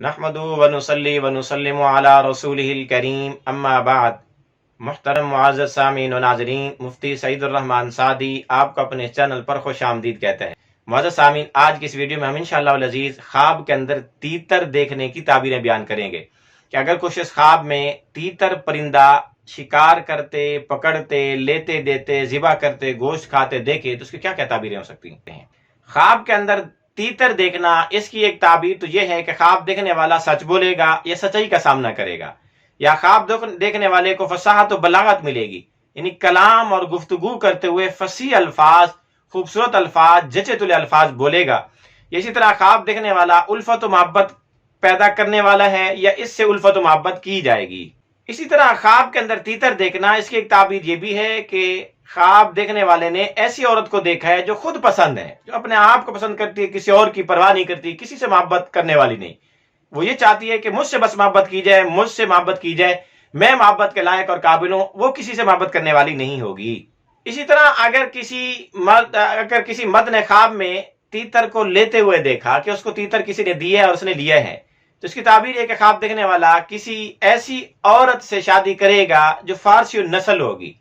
نحمدہ ونصلی ونسلم علی رسولہ الکریم اما بعد۔ محترم معزز سامعین و ناظرین، مفتی سعید الرحمن سعدی آپ کو اپنے چینل پر خوش آمدید کہتے ہیں۔ معزز سامعین، آج کی اس ویڈیو میں ہم انشاءاللہ العزیز خواب کے اندر تیتر دیکھنے کی تعبیریں بیان کریں گے کہ اگر کچھ اس خواب میں تیتر پرندہ شکار کرتے، پکڑتے، لیتے دیتے، ذبح کرتے، گوشت کھاتے دیکھے تو اس کی کیا کیا تعبیریں ہو سکتی ہیں۔ خواب کے اندر تیتر دیکھنا، اس کی ایک تعبیر تو یہ ہے کہ خواب دیکھنے والا سچ بولے گا یا سچائی کا سامنا کرے گا، یا خواب دیکھنے والے کو فصاحت و بلاغت ملے گی، یعنی کلام اور گفتگو کرتے ہوئے فصیح الفاظ، خوبصورت الفاظ، جچے تلے الفاظ بولے گا۔ اسی طرح خواب دیکھنے والا الفت و محبت پیدا کرنے والا ہے یا اس سے الفت و محبت کی جائے گی۔ اسی طرح خواب کے اندر تیتر دیکھنا، اس کی ایک تعبیر یہ بھی ہے کہ خواب دیکھنے والے نے ایسی عورت کو دیکھا ہے جو خود پسند ہے، جو اپنے آپ کو پسند کرتی ہے، کسی اور کی پرواہ نہیں کرتی، کسی سے محبت کرنے والی نہیں۔ وہ یہ چاہتی ہے کہ مجھ سے بس محبت کی جائے، مجھ سے محبت کی جائے، میں محبت کے لائق اور قابل ہوں، وہ کسی سے محبت کرنے والی نہیں ہوگی۔ اسی طرح اگر کسی مرد نے خواب میں تیتر کو لیتے ہوئے دیکھا کہ اس کو تیتر کسی نے دیا ہے اور اس نے لیا ہے، تو اس کی تعبیر یہ کہ خواب دیکھنے والا کسی ایسی عورت سے شادی کرے گا جو فارسی نسل ہوگی،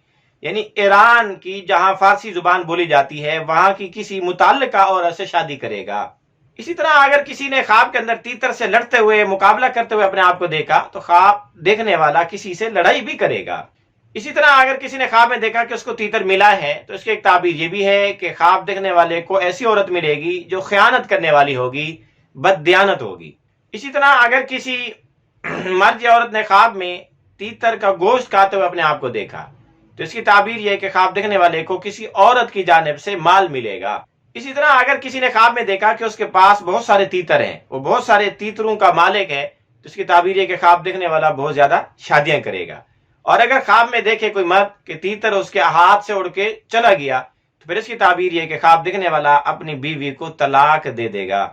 یعنی ایران کی جہاں فارسی زبان بولی جاتی ہے وہاں کی کسی متعلقہ عورت سے شادی کرے گا۔ اسی طرح اگر کسی نے خواب کے اندر تیتر سے لڑتے ہوئے، مقابلہ کرتے ہوئے اپنے آپ کو دیکھا تو خواب دیکھنے والا کسی سے لڑائی بھی کرے گا۔ اسی طرح اگر کسی نے خواب میں دیکھا کہ اس کو تیتر ملا ہے تو اس کی ایک تعبیر یہ بھی ہے کہ خواب دیکھنے والے کو ایسی عورت ملے گی جو خیانت کرنے والی ہوگی، بددیانت ہوگی۔ اسی طرح اگر کسی مرد یا عورت نے خواب میں تیتر کا گوشت کھاتے ہوئے اپنے آپ کو دیکھا تو اس کی تعبیر یہ ہے کہ خواب دیکھنے والے کو کسی عورت کی جانب سے مال ملے گا۔ اسی طرح اگر کسی نے خواب میں دیکھا کہ اس کے پاس بہت سارے تیتر ہیں، وہ بہت سارے تیتروں کا مالک ہے، تو اس کی تعبیر یہ کہ خواب دیکھنے والا بہت زیادہ شادیاں کرے گا۔ اور اگر خواب میں دیکھے کوئی مرد کہ تیتر اس کے ہاتھ سے اڑ کے چلا گیا تو پھر اس کی تعبیر یہ کہ خواب دیکھنے والا اپنی بیوی کو طلاق دے دے گا۔